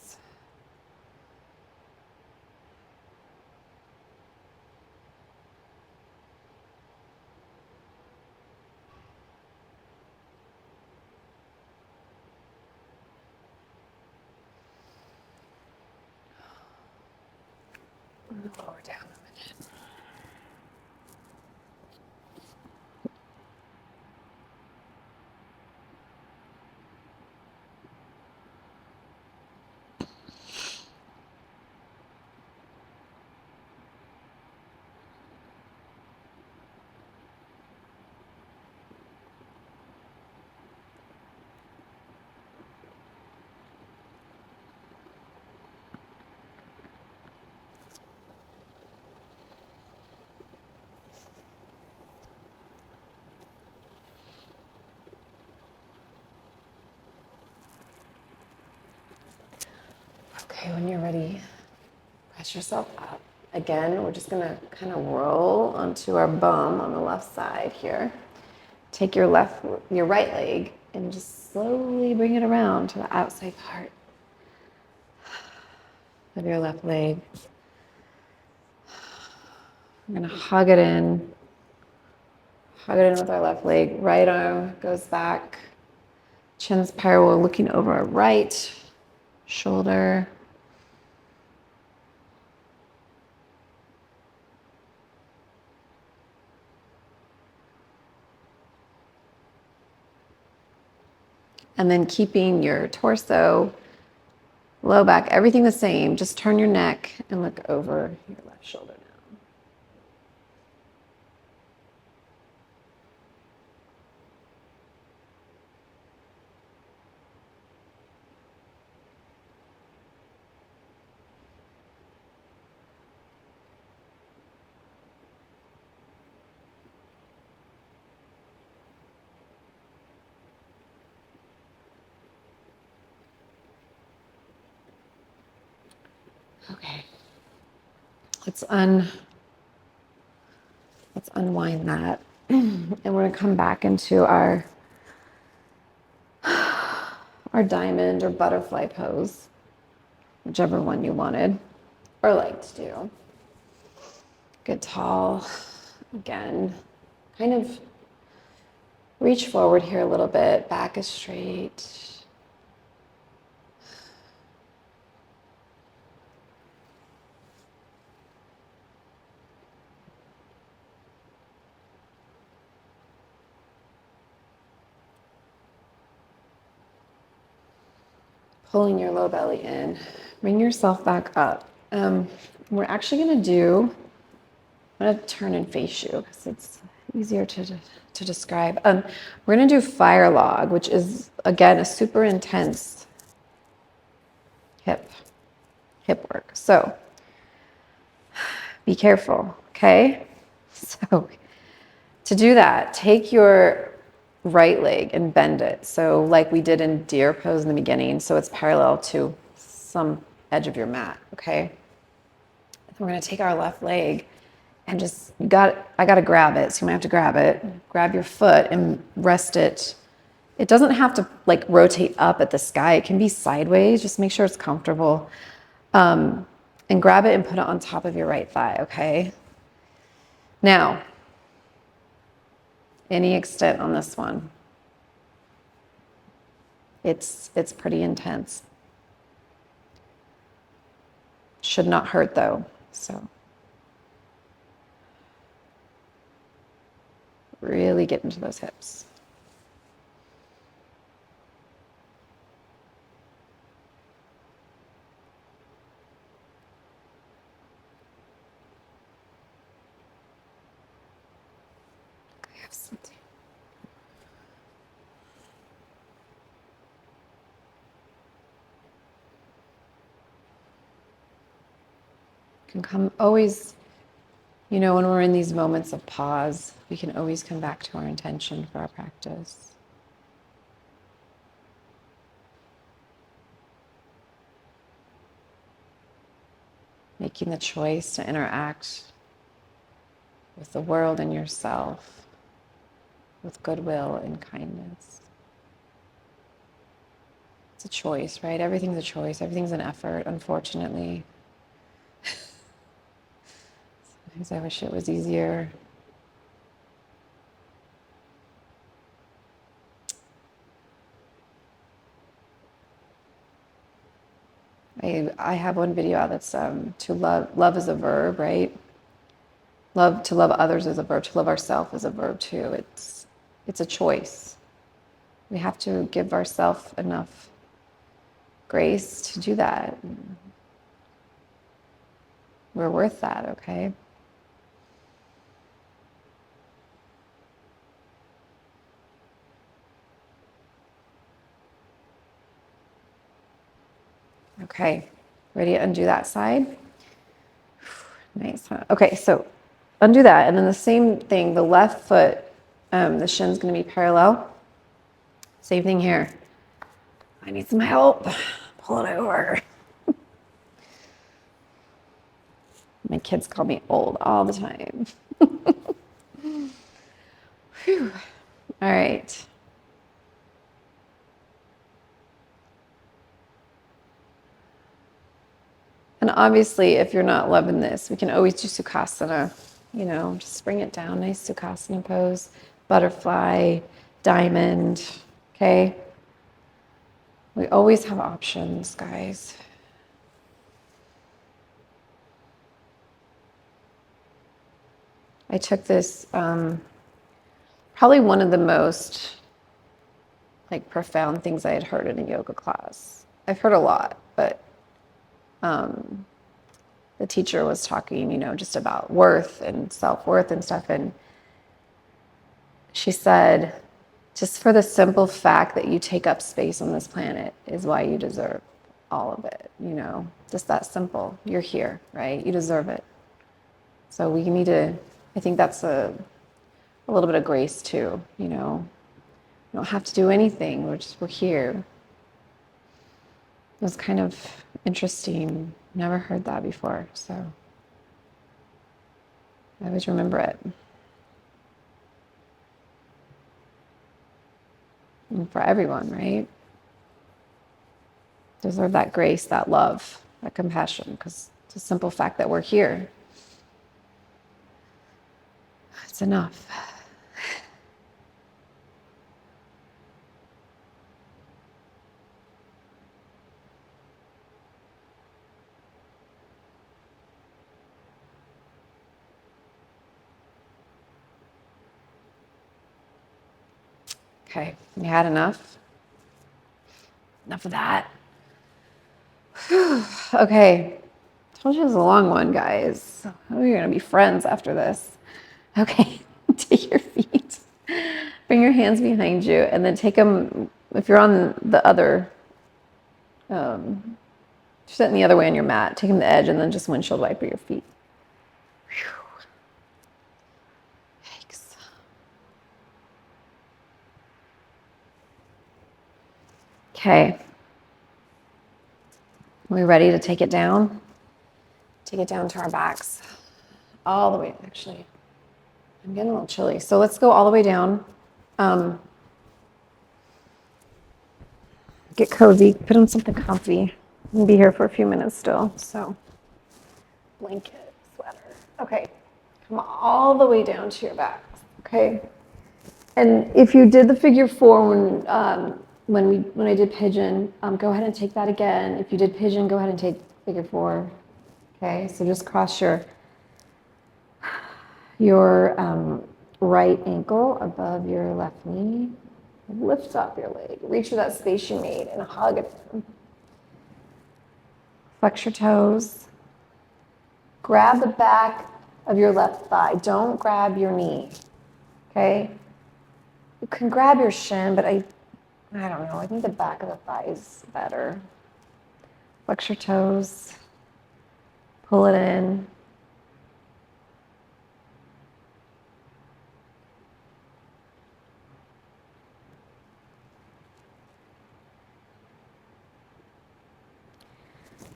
Lower down a minute. Okay, when you're ready, press yourself up. Again, we're just gonna kind of roll onto our bum on the left side here. Take your right leg and just slowly bring it around to the outside part of your left leg. We're gonna hug it in. Hug it in with our left leg. Right arm goes back. Chin's parallel, looking over our right shoulder. And then keeping your torso, low back, everything the same. Just turn your neck and look over your left shoulder now. Okay. Let's unwind that. And we're gonna come back into our diamond or butterfly pose, whichever one you wanted or like to do. Get tall. Again, kind of reach forward here a little bit. Back is straight. Pulling your low belly in. Bring yourself back up. We're actually going to do, I'm going to turn and face you because it's easier to describe. We're going to do fire log, which is, again, a super intense hip work. So be careful, okay? So to do that, take your right leg and bend it. So like we did in deer pose in the beginning, so it's parallel to some edge of your mat, okay? And we're gonna take our left leg and just, I gotta grab it, so you might have to grab it. Grab your foot and rest it. It doesn't have to like rotate up at the sky. It can be sideways, just make sure it's comfortable. And grab it and put it on top of your right thigh, okay? Now, any extent on this one. It's pretty intense. Should not hurt though, so. Really get into those hips. Can come always, you know, when we're in these moments of pause, we can always come back to our intention for our practice. Making the choice to interact with the world and yourself with goodwill and kindness. It's a choice, right? Everything's a choice. Everything's an effort, unfortunately. Sometimes I wish it was easier. I have one video out that's to love is a verb, right? To love others is a verb. To love ourselves is a verb too. It's a choice. We have to give ourselves enough grace to do that. We're worth that, okay? Okay, ready to undo that side? Nice, huh? Okay, so undo that, and then the same thing, the left foot, the shin's gonna be parallel. Same thing here. I need some help. Pull it over. kids call me old all the time. Whew. All right. And obviously, if you're not loving this, we can always do Sukhasana. You know, just bring it down. Nice Sukhasana pose. Butterfly, diamond. Okay? We always have options, guys. I took this, probably one of the most like profound things I had heard in a yoga class. I've heard a lot, but the teacher was talking, you know, just about worth and self-worth and stuff. And she said, just for the simple fact that you take up space on this planet is why you deserve all of it, you know, just that simple. You're here, right? You deserve it. So we need to, I think that's a little bit of grace too, you know. You don't have to do anything. We're here. It was kind of interesting. Never heard that before, so I always remember it. And for everyone, right? Deserve that grace, that love, that compassion, because it's a simple fact that we're here. It's enough. Okay, you had enough? Enough of that. Okay, told you it was a long one, guys. Oh, you're gonna be friends after this. Okay, take your feet. Bring your hands behind you, and then take them, if you're on the other, sitting the other way on your mat, take them to the edge, and then just windshield wiper your feet. Whew. Yikes. Okay. Are we ready to take it down? Take it down to our backs. All the way, actually. I'm getting a little chilly. So let's go all the way down. Get cozy, put on something comfy. We'll be here for a few minutes still, so blanket, sweater. Okay, come all the way down to your back, okay? And if you did the figure four when I did pigeon, go ahead and take that again. If you did pigeon, go ahead and take figure four. Okay, so just cross your right ankle above your left knee. Lift up your leg. Reach for that space you made and hug it in. Flex your toes. Grab the back of your left thigh. Don't grab your knee. Okay? You can grab your shin, but I don't know. I think the back of the thigh is better. Flex your toes. Pull it in.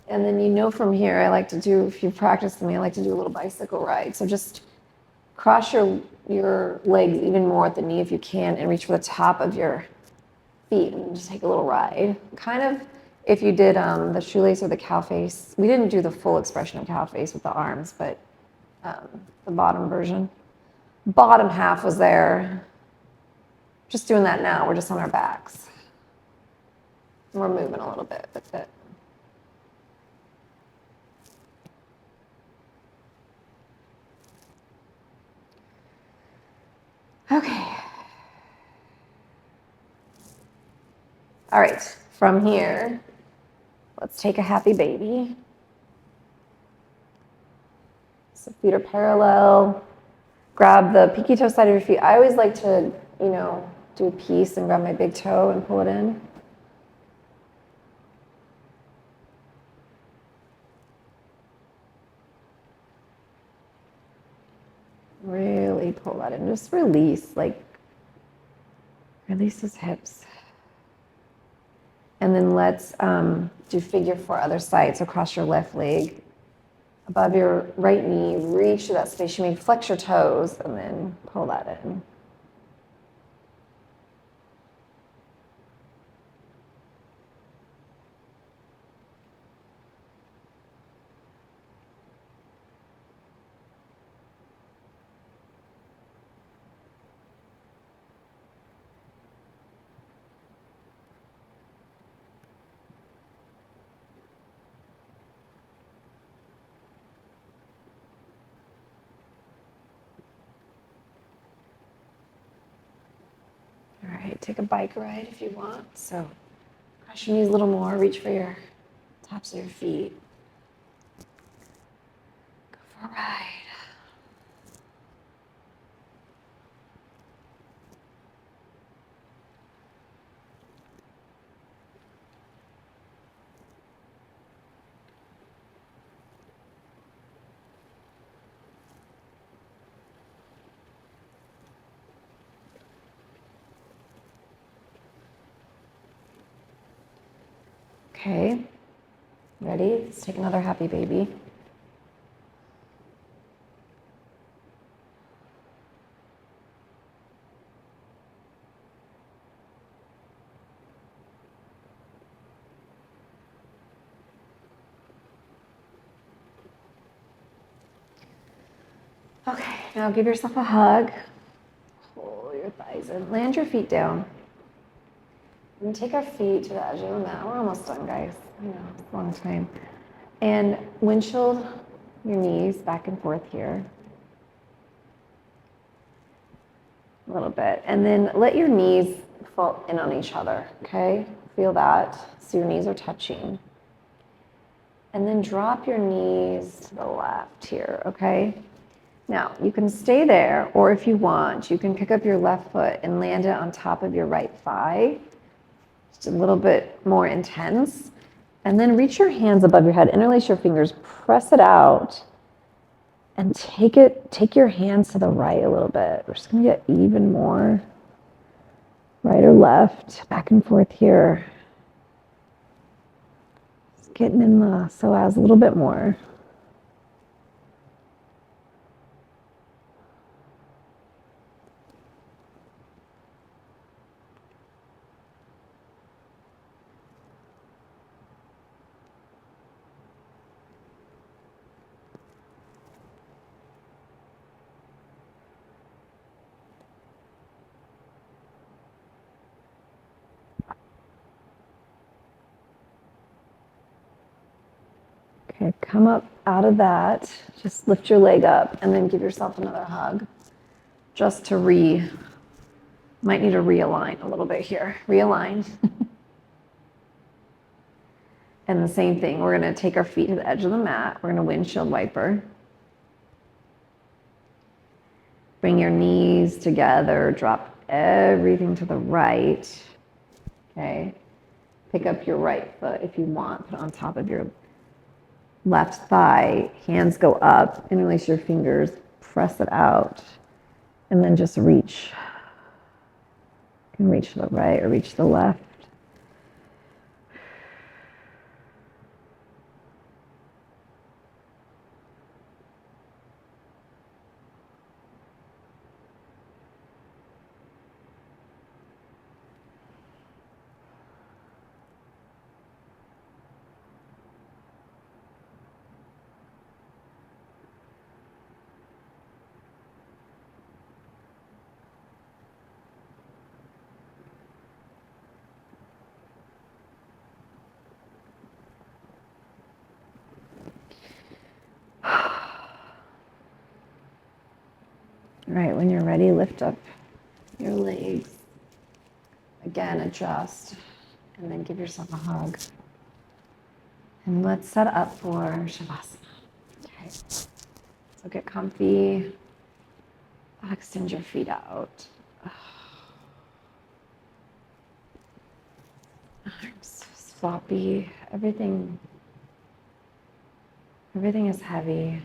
And then you know from here, I like to do, if you've practiced with me, I like to do a little bicycle ride. So just cross your legs even more at the knee if you can and reach for the top of your feet and just take a little ride. Kind of if you did the shoelace or the cow face. We didn't do the full expression of cow face with the arms, but the bottom version. Bottom half was there. Just doing that now. We're just on our backs. And we're moving a little bit with it. Okay. All right, from here, let's take a happy baby. So feet are parallel. Grab the pinky toe side of your feet. I always like to, do a piece and grab my big toe and pull it in. Really pull that in. Just release, release those hips. And then let's do figure four other side. So cross your left leg. above your right knee. Reach to that space. You may flex your toes and then pull that in. All right, take a bike ride if you want. So cross your knees a little more, reach for your tops of your feet. Go for a ride. Okay, ready? Let's take another happy baby. Okay, now give yourself a hug. Pull your thighs in. Land your feet down. And take our feet to the edge of the mat. We're almost done, guys. I know, it's a long time. And windshield your knees back and forth here. A little bit. And then let your knees fall in on each other, okay? Feel that. So your knees are touching. And then drop your knees to the left here, okay? Now, you can stay there, or if you want, you can pick up your left foot and land it on top of your right thigh. Just a little bit more intense. And then reach your hands above your head, interlace your fingers, press it out, and take your hands to the right a little bit. We're just gonna get even more right or left, back and forth here. Just getting in the psoas a little bit more. Okay, come up out of that. Just lift your leg up and then give yourself another hug. Just to might need to realign a little bit here. Realign. And the same thing, we're gonna take our feet to the edge of the mat. We're gonna windshield wiper. Bring your knees together, drop everything to the right. Okay. Pick up your right foot if you want, put it on top of your left thigh, hands go up, interlace your fingers, press it out, and then just reach. You can reach to the right or reach to the left. All right, when you're ready, lift up your legs. Again, adjust, and then give yourself a hug. And let's set up for Savasana. Okay, so get comfy. Extend your feet out. Arms floppy. Everything is heavy.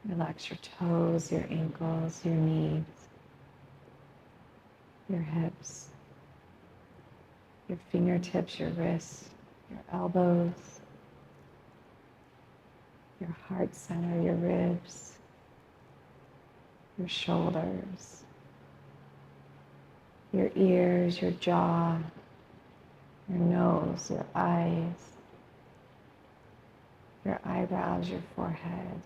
Relax your toes, your ankles, your knees, your hips, your fingertips, your wrists, your elbows. your heart center, your ribs, your shoulders, your ears, your jaw, your nose, your eyes, your eyebrows, your forehead.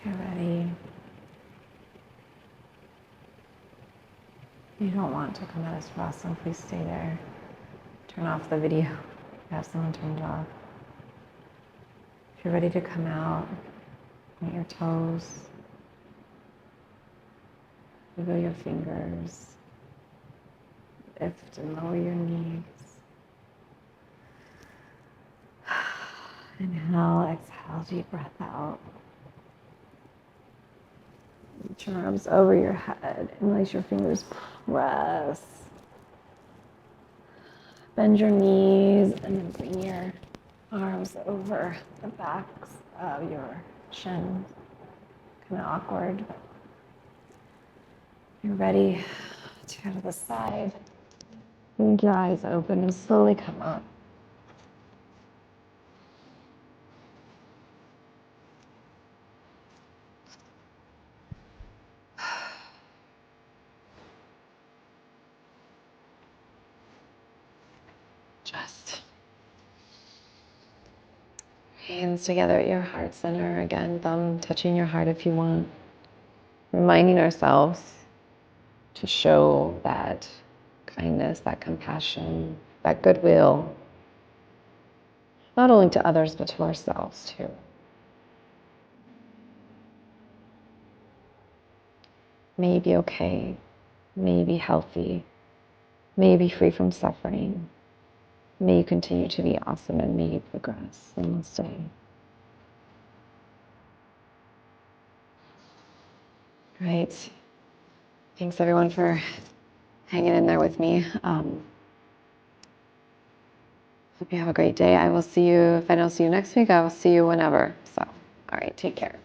You're ready. You don't want to come out of Savasana, please stay there. Turn off the video. Have someone turned off. If you're ready to come out, point your toes. Wiggle your fingers. Lift and lower your knees. Inhale, exhale, deep breath out. Reach your arms over your head and let your fingers press. Bend your knees and then bring your arms over the backs of your shins. Kind of awkward, but you're ready to go to the side. Leave your eyes open and slowly come up. Just hands together at your heart center. Again, thumb touching your heart if you want. Reminding ourselves to show that kindness, that compassion, that goodwill, not only to others, but to ourselves too. May you be okay, may you be healthy, may you be free from suffering, may you continue to be awesome, and may you progress. Namaste. Great. Thanks everyone for hanging in there with me. Hope you have a great day. I will see you, if I don't see you next week, I will see you whenever. So, all right, take care.